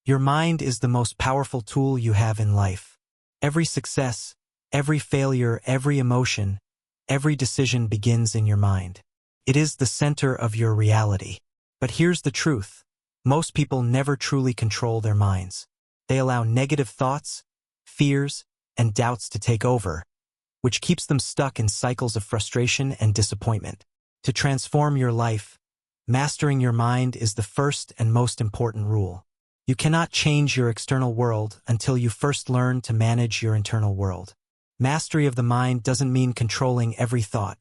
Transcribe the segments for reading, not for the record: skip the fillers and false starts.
Your mind is the most powerful tool you have in life. Every success, every failure, every emotion, every decision begins in your mind. It is the center of your reality. But here's the truth. Most people never truly control their minds. They allow negative thoughts, fears, and doubts to take over, which keeps them stuck in cycles of frustration and disappointment. To transform your life, mastering your mind is the first and most important rule. You cannot change your external world until you first learn to manage your internal world. Mastery of the mind doesn't mean controlling every thought.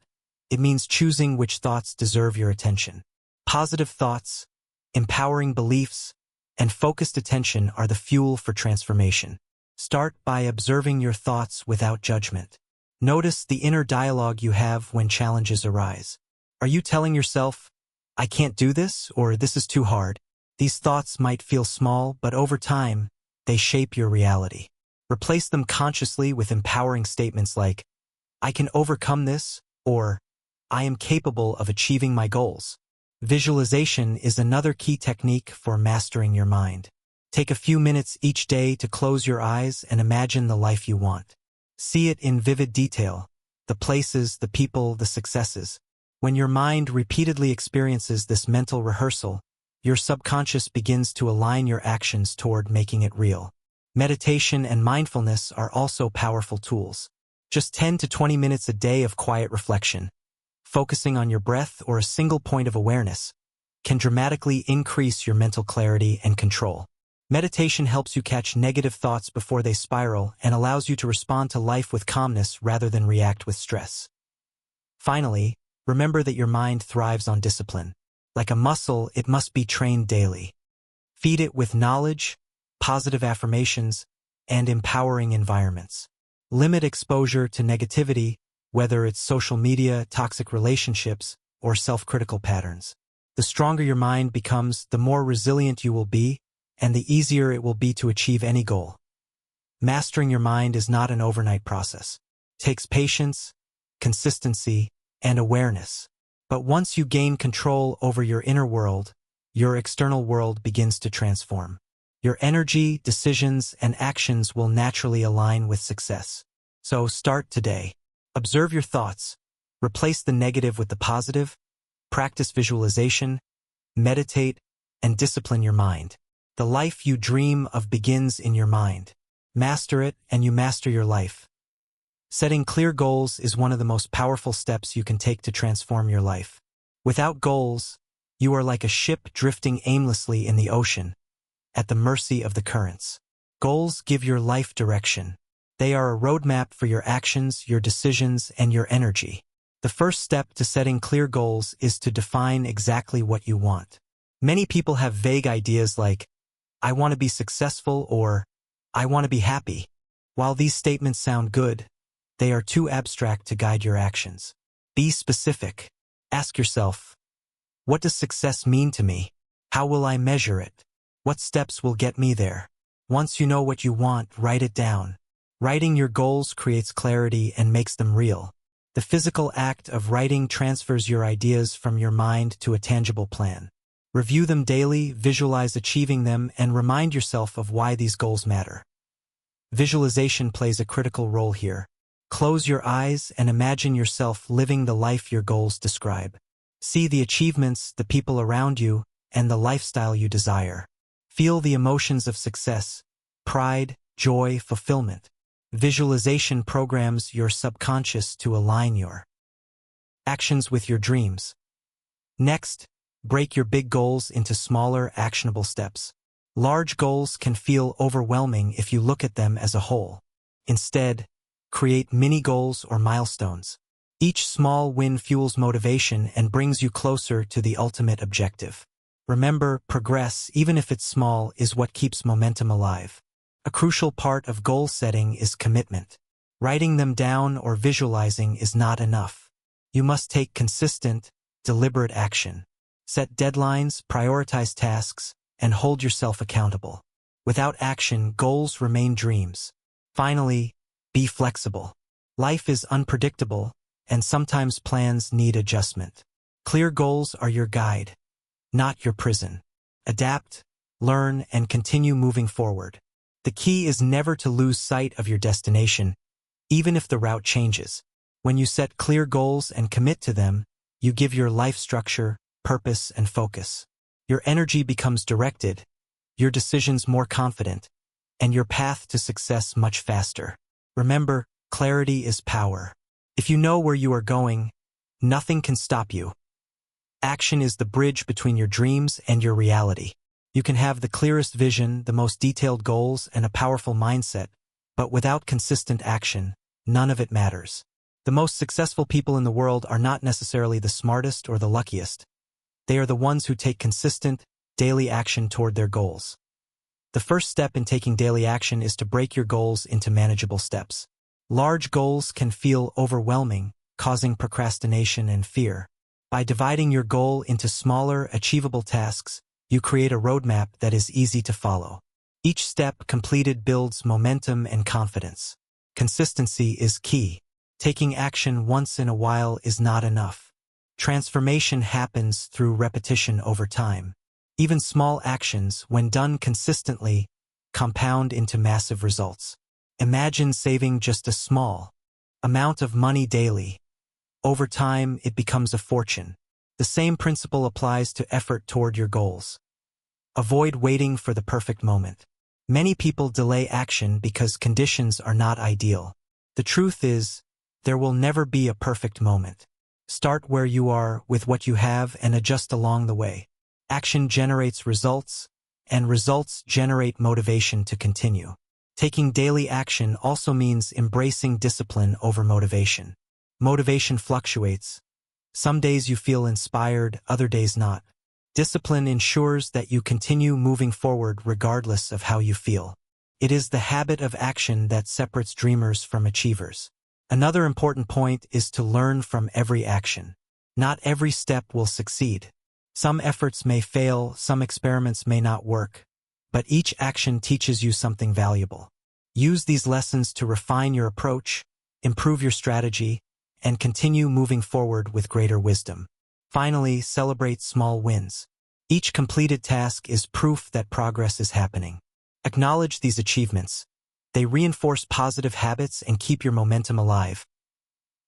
It means choosing which thoughts deserve your attention. Positive thoughts, empowering beliefs, and focused attention are the fuel for transformation. Start by observing your thoughts without judgment. Notice the inner dialogue you have when challenges arise. Are you telling yourself, "I can't do this," or "this is too hard"? These thoughts might feel small, but over time, they shape your reality. Replace them consciously with empowering statements like, "I can overcome this," or "I am capable of achieving my goals." Visualization is another key technique for mastering your mind. Take a few minutes each day to close your eyes and imagine the life you want. See it in vivid detail, the places, the people, the successes. When your mind repeatedly experiences this mental rehearsal, your subconscious begins to align your actions toward making it real. Meditation and mindfulness are also powerful tools. Just 10 to 20 minutes a day of quiet reflection, focusing on your breath or a single point of awareness, can dramatically increase your mental clarity and control. Meditation helps you catch negative thoughts before they spiral and allows you to respond to life with calmness rather than react with stress. Finally, remember that your mind thrives on discipline. Like a muscle, it must be trained daily. Feed it with knowledge, positive affirmations, and empowering environments. Limit exposure to negativity, whether it's social media, toxic relationships, or self-critical patterns. The stronger your mind becomes, the more resilient you will be, and the easier it will be to achieve any goal. Mastering your mind is not an overnight process. It takes patience, consistency, and awareness. But once you gain control over your inner world, your external world begins to transform. Your energy, decisions, and actions will naturally align with success. So start today. Observe your thoughts. Replace the negative with the positive. Practice visualization. Meditate, and discipline your mind. The life you dream of begins in your mind. Master it, and you master your life. Setting clear goals is one of the most powerful steps you can take to transform your life. Without goals, you are like a ship drifting aimlessly in the ocean, at the mercy of the currents. Goals give your life direction. They are a roadmap for your actions, your decisions, and your energy. The first step to setting clear goals is to define exactly what you want. Many people have vague ideas like, "I want to be successful," or "I want to be happy." While these statements sound good, they are too abstract to guide your actions. Be specific. Ask yourself, what does success mean to me? How will I measure it? What steps will get me there? Once you know what you want, write it down. Writing your goals creates clarity and makes them real. The physical act of writing transfers your ideas from your mind to a tangible plan. Review them daily, visualize achieving them, and remind yourself of why these goals matter. Visualization plays a critical role here. Close your eyes and imagine yourself living the life your goals describe. See the achievements, the people around you, and the lifestyle you desire. Feel the emotions of success, pride, joy, fulfillment. Visualization programs your subconscious to align your actions with your dreams. Next, break your big goals into smaller, actionable steps. Large goals can feel overwhelming if you look at them as a whole. Instead, create mini goals or milestones. Each small win fuels motivation and brings you closer to the ultimate objective. Remember, progress, even if it's small, is what keeps momentum alive. A crucial part of goal setting is commitment. Writing them down or visualizing is not enough. You must take consistent, deliberate action. Set deadlines, prioritize tasks, and hold yourself accountable. Without action, goals remain dreams. Finally, be flexible. Life is unpredictable, and sometimes plans need adjustment. Clear goals are your guide, not your prison. Adapt, learn, and continue moving forward. The key is never to lose sight of your destination, even if the route changes. When you set clear goals and commit to them, you give your life structure, purpose, and focus. Your energy becomes directed, your decisions more confident, and your path to success much faster. Remember, clarity is power. If you know where you are going, nothing can stop you. Action is the bridge between your dreams and your reality. You can have the clearest vision, the most detailed goals, and a powerful mindset, but without consistent action, none of it matters. The most successful people in the world are not necessarily the smartest or the luckiest. They are the ones who take consistent, daily action toward their goals. The first step in taking daily action is to break your goals into manageable steps. Large goals can feel overwhelming, causing procrastination and fear. By dividing your goal into smaller, achievable tasks, you create a roadmap that is easy to follow. Each step completed builds momentum and confidence. Consistency is key. Taking action once in a while is not enough. Transformation happens through repetition over time. Even small actions, when done consistently, compound into massive results. Imagine saving just a small amount of money daily. Over time, it becomes a fortune. The same principle applies to effort toward your goals. Avoid waiting for the perfect moment. Many people delay action because conditions are not ideal. The truth is, there will never be a perfect moment. Start where you are with what you have and adjust along the way. Action generates results, and results generate motivation to continue. Taking daily action also means embracing discipline over motivation. Motivation fluctuates. Some days you feel inspired, other days not. Discipline ensures that you continue moving forward regardless of how you feel. It is the habit of action that separates dreamers from achievers. Another important point is to learn from every action. Not every step will succeed. Some efforts may fail, some experiments may not work, but each action teaches you something valuable. Use these lessons to refine your approach, improve your strategy, and continue moving forward with greater wisdom. Finally, celebrate small wins. Each completed task is proof that progress is happening. Acknowledge these achievements. They reinforce positive habits and keep your momentum alive.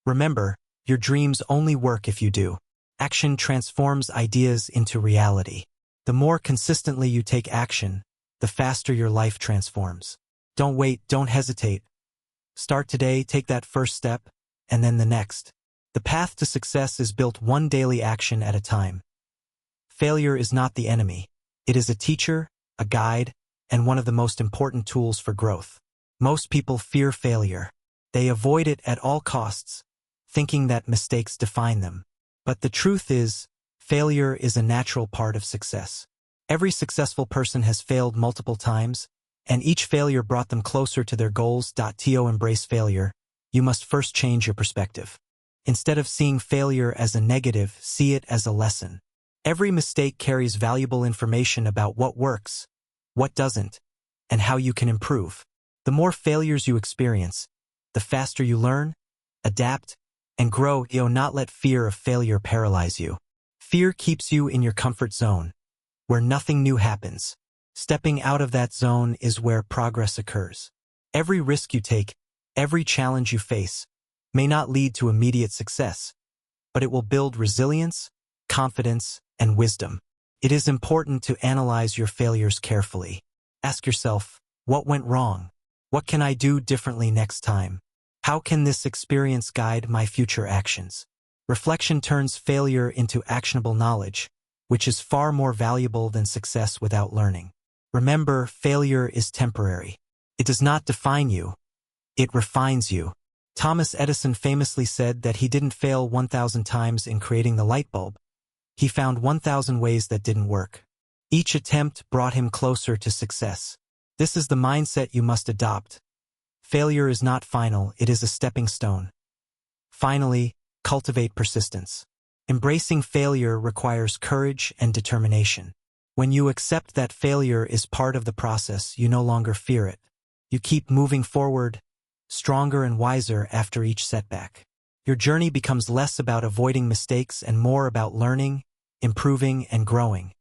Remember, your dreams only work if you do. Action transforms ideas into reality. The more consistently you take action, the faster your life transforms. Don't wait, don't hesitate. Start today, take that first step, and then the next. The path to success is built one daily action at a time. Failure is not the enemy. It is a teacher, a guide, and one of the most important tools for growth. Most people fear failure. They avoid it at all costs, thinking that mistakes define them. But the truth is, failure is a natural part of success. Every successful person has failed multiple times, and each failure brought them closer to their goals. To embrace failure, you must first change your perspective. Instead of seeing failure as a negative, see it as a lesson. Every mistake carries valuable information about what works, what doesn't, and how you can improve. The more failures you experience, the faster you learn, adapt, and grow. Not let fear of failure paralyze you. Fear keeps you in your comfort zone, where nothing new happens. Stepping out of that zone is where progress occurs. Every risk you take, every challenge you face, may not lead to immediate success, but it will build resilience, confidence, and wisdom. It is important to analyze your failures carefully. Ask yourself, what went wrong? What can I do differently next time? How can this experience guide my future actions? Reflection turns failure into actionable knowledge, which is far more valuable than success without learning. Remember, failure is temporary. It does not define you. It refines you. Thomas Edison famously said that he didn't fail 1,000 times in creating the light bulb. He found 1,000 ways that didn't work. Each attempt brought him closer to success. This is the mindset you must adopt. Failure is not final, it is a stepping stone. Finally, cultivate persistence. Embracing failure requires courage and determination. When you accept that failure is part of the process, you no longer fear it. You keep moving forward, stronger and wiser after each setback. Your journey becomes less about avoiding mistakes and more about learning, improving, and growing.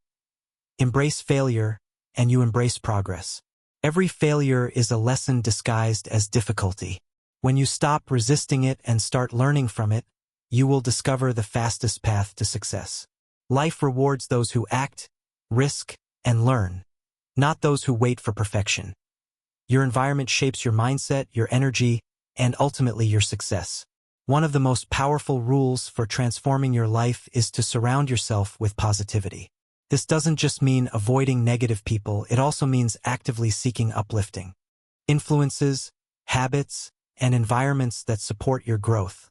Embrace failure, and you embrace progress. Every failure is a lesson disguised as difficulty. When you stop resisting it and start learning from it, you will discover the fastest path to success. Life rewards those who act, risk, and learn, not those who wait for perfection. Your environment shapes your mindset, your energy, and ultimately your success. One of the most powerful rules for transforming your life is to surround yourself with positivity. This doesn't just mean avoiding negative people, it also means actively seeking uplifting influences, habits, and environments that support your growth.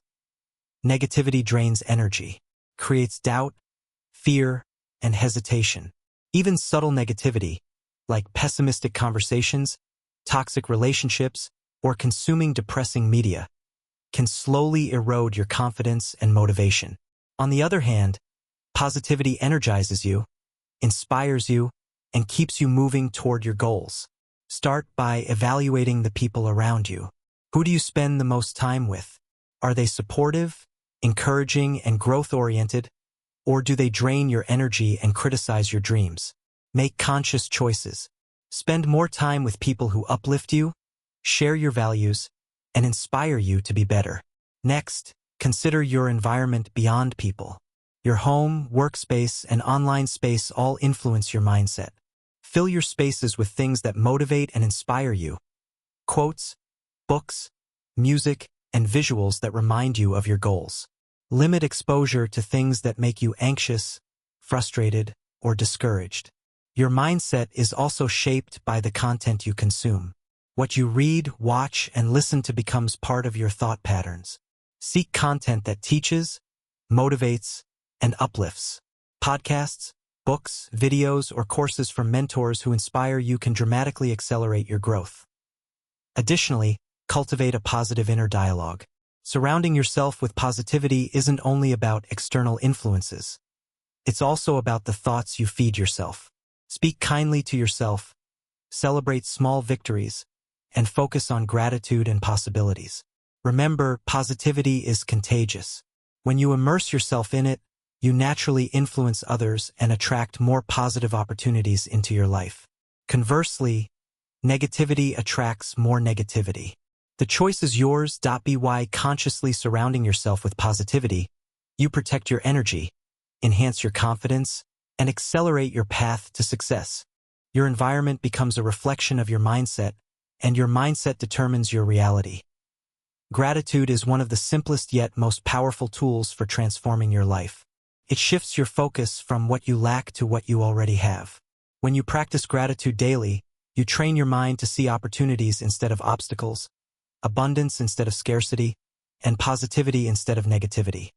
Negativity drains energy, creates doubt, fear, and hesitation. Even subtle negativity, like pessimistic conversations, toxic relationships, or consuming depressing media, can slowly erode your confidence and motivation. On the other hand, positivity energizes you, inspires you, and keeps you moving toward your goals. Start by evaluating the people around you. Who do you spend the most time with? Are they supportive, encouraging, and growth-oriented, or do they drain your energy and criticize your dreams? Make conscious choices. Spend more time with people who uplift you, share your values, and inspire you to be better. Next, consider your environment beyond people. Your home, workspace, and online space all influence your mindset. Fill your spaces with things that motivate and inspire you. Quotes, books, music, and visuals that remind you of your goals. Limit exposure to things that make you anxious, frustrated, or discouraged. Your mindset is also shaped by the content you consume. What you read, watch, and listen to becomes part of your thought patterns. Seek content that teaches, motivates, and uplifts. Podcasts, books, videos, or courses from mentors who inspire you can dramatically accelerate your growth. Additionally, cultivate a positive inner dialogue. Surrounding yourself with positivity isn't only about external influences. It's also about the thoughts you feed yourself. Speak kindly to yourself, celebrate small victories, and focus on gratitude and possibilities. Remember, positivity is contagious. When you immerse yourself in it, you naturally influence others and attract more positive opportunities into your life. Conversely, negativity attracts more negativity. The choice is yours. By consciously surrounding yourself with positivity, you protect your energy, enhance your confidence, and accelerate your path to success. Your environment becomes a reflection of your mindset, and your mindset determines your reality. Gratitude is one of the simplest yet most powerful tools for transforming your life. It shifts your focus from what you lack to what you already have. When you practice gratitude daily, you train your mind to see opportunities instead of obstacles, abundance instead of scarcity, and positivity instead of negativity.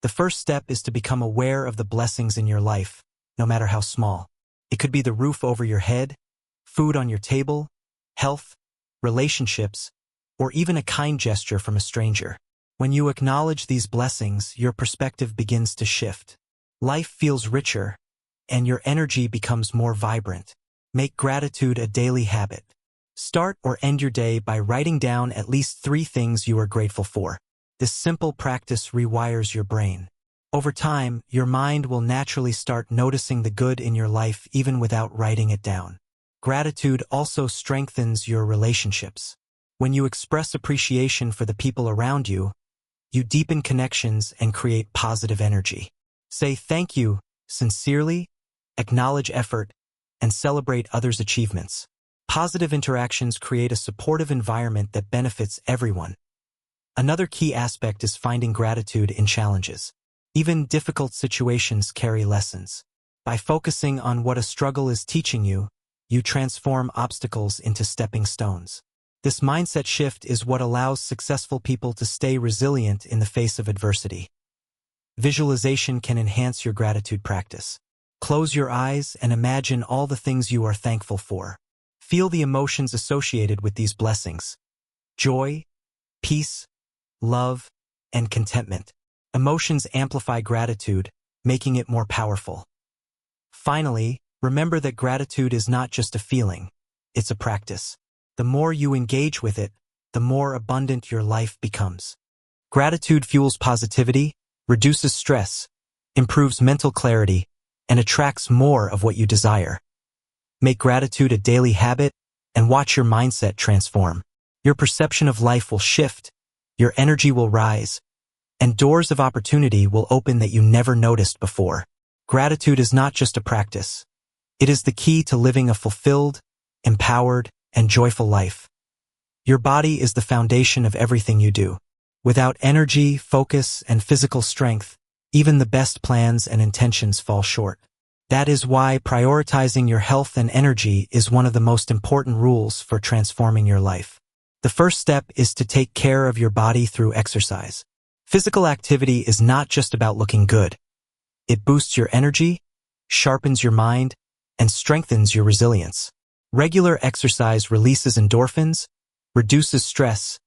The first step is to become aware of the blessings in your life, no matter how small. It could be the roof over your head, food on your table, health, relationships, or even a kind gesture from a stranger. When you acknowledge these blessings, your perspective begins to shift. Life feels richer, and your energy becomes more vibrant. Make gratitude a daily habit. Start or end your day by writing down at least 3 things you are grateful for. This simple practice rewires your brain. Over time, your mind will naturally start noticing the good in your life even without writing it down. Gratitude also strengthens your relationships. When you express appreciation for the people around you, you deepen connections and create positive energy. Say thank you sincerely, acknowledge effort, and celebrate others' achievements. Positive interactions create a supportive environment that benefits everyone. Another key aspect is finding gratitude in challenges. Even difficult situations carry lessons. By focusing on what a struggle is teaching you, you transform obstacles into stepping stones. This mindset shift is what allows successful people to stay resilient in the face of adversity. Visualization can enhance your gratitude practice. Close your eyes and imagine all the things you are thankful for. Feel the emotions associated with these blessings: joy, peace, love, and contentment. Emotions amplify gratitude, making it more powerful. Finally, remember that gratitude is not just a feeling, it's a practice. The more you engage with it, the more abundant your life becomes. Gratitude fuels positivity, reduces stress, improves mental clarity, and attracts more of what you desire. Make gratitude a daily habit and watch your mindset transform. Your perception of life will shift, your energy will rise, and doors of opportunity will open that you never noticed before. Gratitude is not just a practice. It is the key to living a fulfilled, empowered, and joyful life. Your body is the foundation of everything you do. Without energy, focus, and physical strength, even the best plans and intentions fall short. That is why prioritizing your health and energy is one of the most important rules for transforming your life. The first step is to take care of your body through exercise. Physical activity is not just about looking good. It boosts your energy, sharpens your mind, and strengthens your resilience. Regular exercise releases endorphins, reduces stress,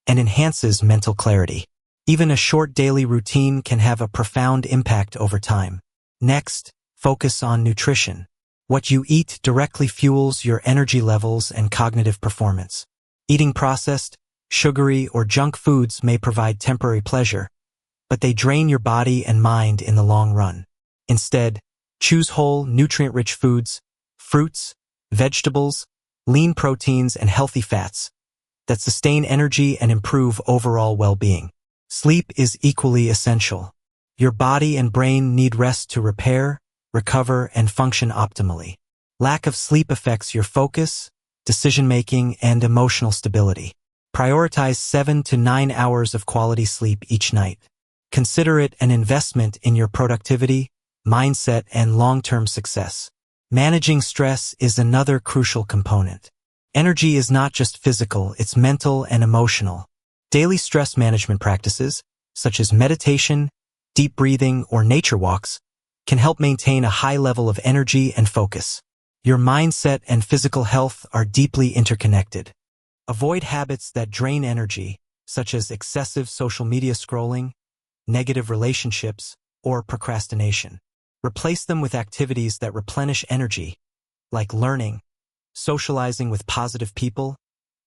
and enhances mental clarity. Even a short daily routine can have a profound impact over time. Next, focus on nutrition. What you eat directly fuels your energy levels and cognitive performance. Eating processed, sugary, or junk foods may provide temporary pleasure, but they drain your body and mind in the long run. Instead, choose whole, nutrient-rich foods, fruits, vegetables, lean proteins, and healthy fats that sustain energy and improve overall well-being. Sleep is equally essential. Your body and brain need rest to repair, recover, and function optimally. Lack of sleep affects your focus, decision-making, and emotional stability. Prioritize 7 to 9 hours of quality sleep each night. Consider it an investment in your productivity, mindset, and long-term success. Managing stress is another crucial component. Energy is not just physical, it's mental and emotional. Daily stress management practices, such as meditation, deep breathing, or nature walks, can help maintain a high level of energy and focus. Your mindset and physical health are deeply interconnected. Avoid habits that drain energy, such as excessive social media scrolling, negative relationships, or procrastination. Replace them with activities that replenish energy, like learning, socializing with positive people,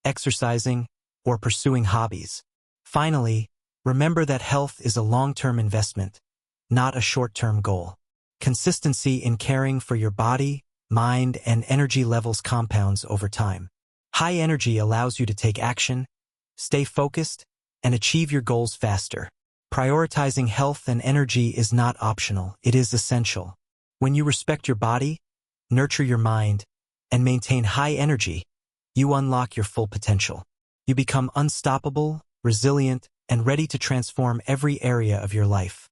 exercising, or pursuing hobbies. Finally, remember that health is a long-term investment, not a short-term goal. Consistency in caring for your body, mind, and energy levels compounds over time. High energy allows you to take action, stay focused, and achieve your goals faster. Prioritizing health and energy is not optional, it is essential. When you respect your body, nurture your mind, and maintain high energy, you unlock your full potential. You become unstoppable, resilient, and ready to transform every area of your life.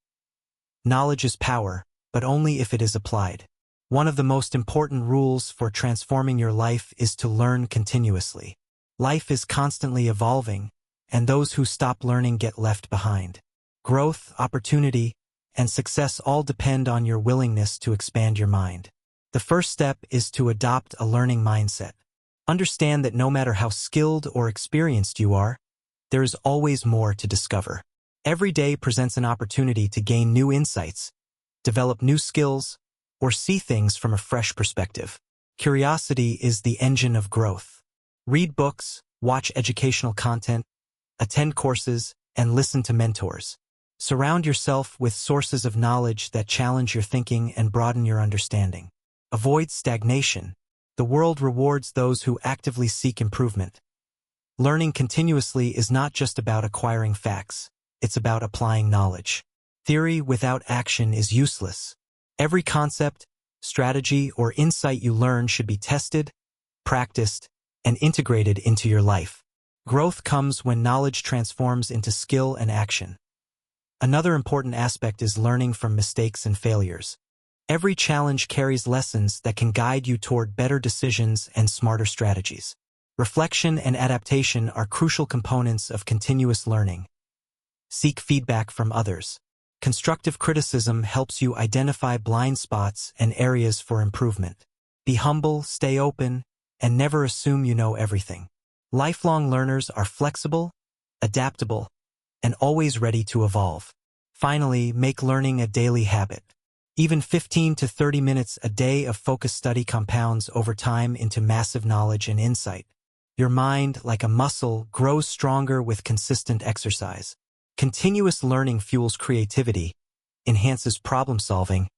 Knowledge is power, but only if it is applied. One of the most important rules for transforming your life is to learn continuously. Life is constantly evolving, and those who stop learning get left behind. Growth, opportunity, and success all depend on your willingness to expand your mind. The first step is to adopt a learning mindset. Understand that no matter how skilled or experienced you are, there is always more to discover. Every day presents an opportunity to gain new insights, develop new skills, or see things from a fresh perspective. Curiosity is the engine of growth. Read books, watch educational content, attend courses, and listen to mentors. Surround yourself with sources of knowledge that challenge your thinking and broaden your understanding. Avoid stagnation. The world rewards those who actively seek improvement. Learning continuously is not just about acquiring facts, it's about applying knowledge. Theory without action is useless. Every concept, strategy, or insight you learn should be tested, practiced, and integrated into your life. Growth comes when knowledge transforms into skill and action. Another important aspect is learning from mistakes and failures. Every challenge carries lessons that can guide you toward better decisions and smarter strategies. Reflection and adaptation are crucial components of continuous learning. Seek feedback from others. Constructive criticism helps you identify blind spots and areas for improvement. Be humble, stay open, and never assume you know everything. Lifelong learners are flexible, adaptable, and always ready to evolve. Finally, make learning a daily habit. Even 15 to 30 minutes a day of focused study compounds over time into massive knowledge and insight. Your mind, like a muscle, grows stronger with consistent exercise. Continuous learning fuels creativity, enhances problem-solving,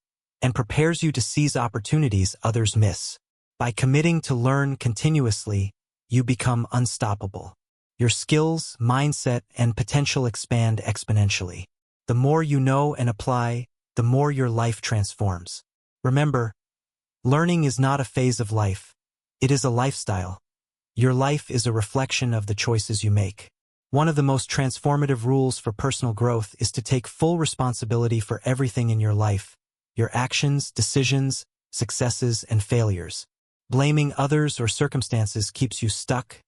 and prepares you to seize opportunities others miss. By committing to learn continuously, you become unstoppable. Your skills, mindset, and potential expand exponentially. The more you know and apply, the more your life transforms. Remember, learning is not a phase of life. It is a lifestyle. Your life is a reflection of the choices you make. One of the most transformative rules for personal growth is to take full responsibility for everything in your life, your actions, decisions, successes, and failures. Blaming others or circumstances keeps you stuck,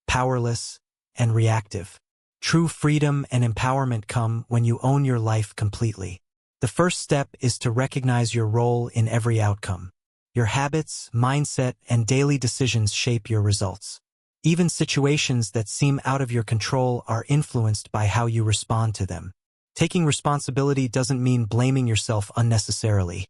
powerless, and reactive. True freedom and empowerment come when you own your life completely. The first step is to recognize your role in every outcome. Your habits, mindset, and daily decisions shape your results. Even situations that seem out of your control are influenced by how you respond to them. Taking responsibility doesn't mean blaming yourself unnecessarily.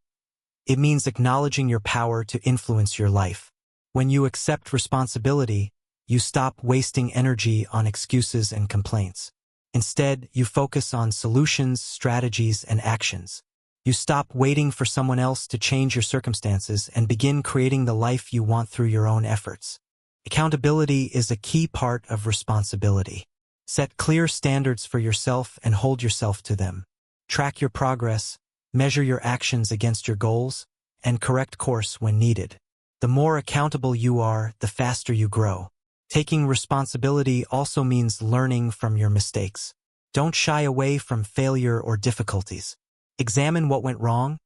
It means acknowledging your power to influence your life. When you accept responsibility, you stop wasting energy on excuses and complaints. Instead, you focus on solutions, strategies, and actions. You stop waiting for someone else to change your circumstances and begin creating the life you want through your own efforts. Accountability is a key part of responsibility. Set clear standards for yourself and hold yourself to them. Track your progress, measure your actions against your goals, and correct course when needed. The more accountable you are, the faster you grow. Taking responsibility also means learning from your mistakes. Don't shy away from failure or difficulties. Examine what went wrong,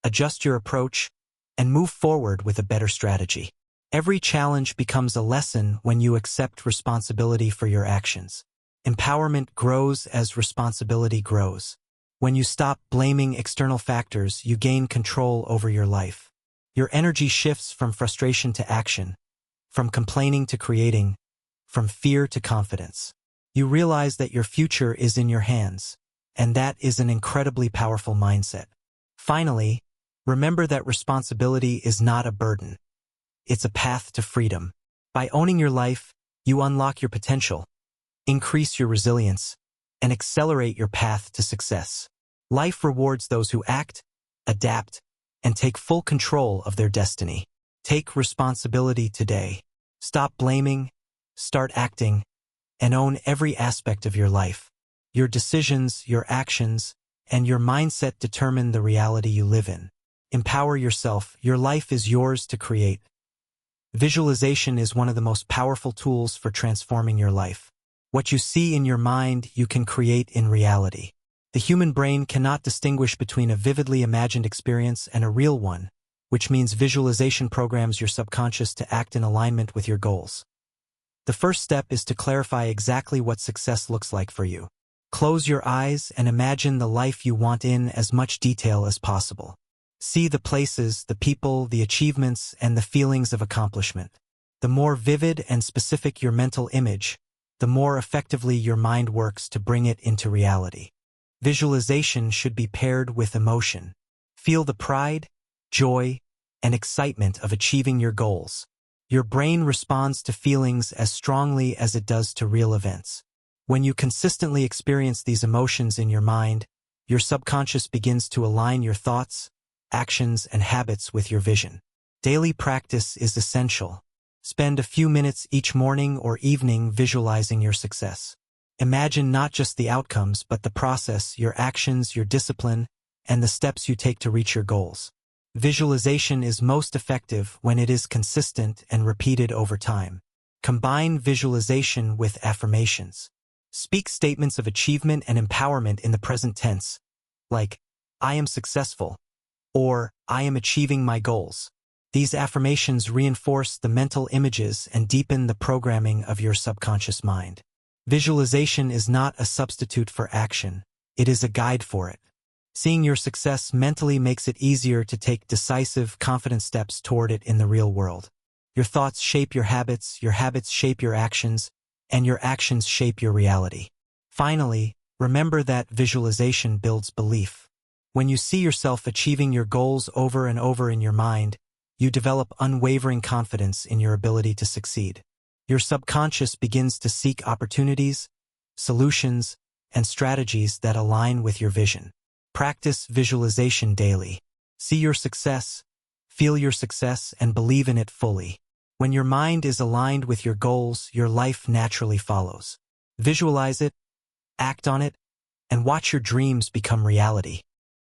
adjust your approach, and move forward with a better strategy. Every challenge becomes a lesson when you accept responsibility for your actions. Empowerment grows as responsibility grows. When you stop blaming external factors, you gain control over your life. Your energy shifts from frustration to action, from complaining to creating, from fear to confidence. You realize that your future is in your hands, and that is an incredibly powerful mindset. Finally, remember that responsibility is not a burden. It's a path to freedom. By owning your life, you unlock your potential, increase your resilience, and accelerate your path to success. Life rewards those who act, adapt, and take full control of their destiny. Take responsibility today. Stop blaming, start acting, and own every aspect of your life. Your decisions, your actions, and your mindset determine the reality you live in. Empower yourself. Your life is yours to create. Visualization is one of the most powerful tools for transforming your life. What you see in your mind, you can create in reality. The human brain cannot distinguish between a vividly imagined experience and a real one, which means visualization programs your subconscious to act in alignment with your goals. The first step is to clarify exactly what success looks like for you. Close your eyes and imagine the life you want in as much detail as possible. See the places, the people, the achievements, and the feelings of accomplishment. The more vivid and specific your mental image, the more effectively your mind works to bring it into reality. Visualization should be paired with emotion. Feel the pride, joy, and excitement of achieving your goals. Your brain responds to feelings as strongly as it does to real events. When you consistently experience these emotions in your mind, your subconscious begins to align your thoughts, actions, and habits with your vision. Daily practice is essential. Spend a few minutes each morning or evening visualizing your success. Imagine not just the outcomes, but the process, your actions, your discipline, and the steps you take to reach your goals. Visualization is most effective when it is consistent and repeated over time. Combine visualization with affirmations. Speak statements of achievement and empowerment in the present tense, like, I am successful, or I am achieving my goals. These affirmations reinforce the mental images and deepen the programming of your subconscious mind. Visualization is not a substitute for action, it is a guide for it. Seeing your success mentally makes it easier to take decisive, confident steps toward it in the real world. Your thoughts shape your habits shape your actions, and your actions shape your reality. Finally, remember that visualization builds belief. When you see yourself achieving your goals over and over in your mind, you develop unwavering confidence in your ability to succeed. Your subconscious begins to seek opportunities, solutions, and strategies that align with your vision. Practice visualization daily. See your success, Feel your success and believe in it fully. When your mind is aligned with your goals, your life naturally follows. Visualize it, act on it, and watch your dreams become reality.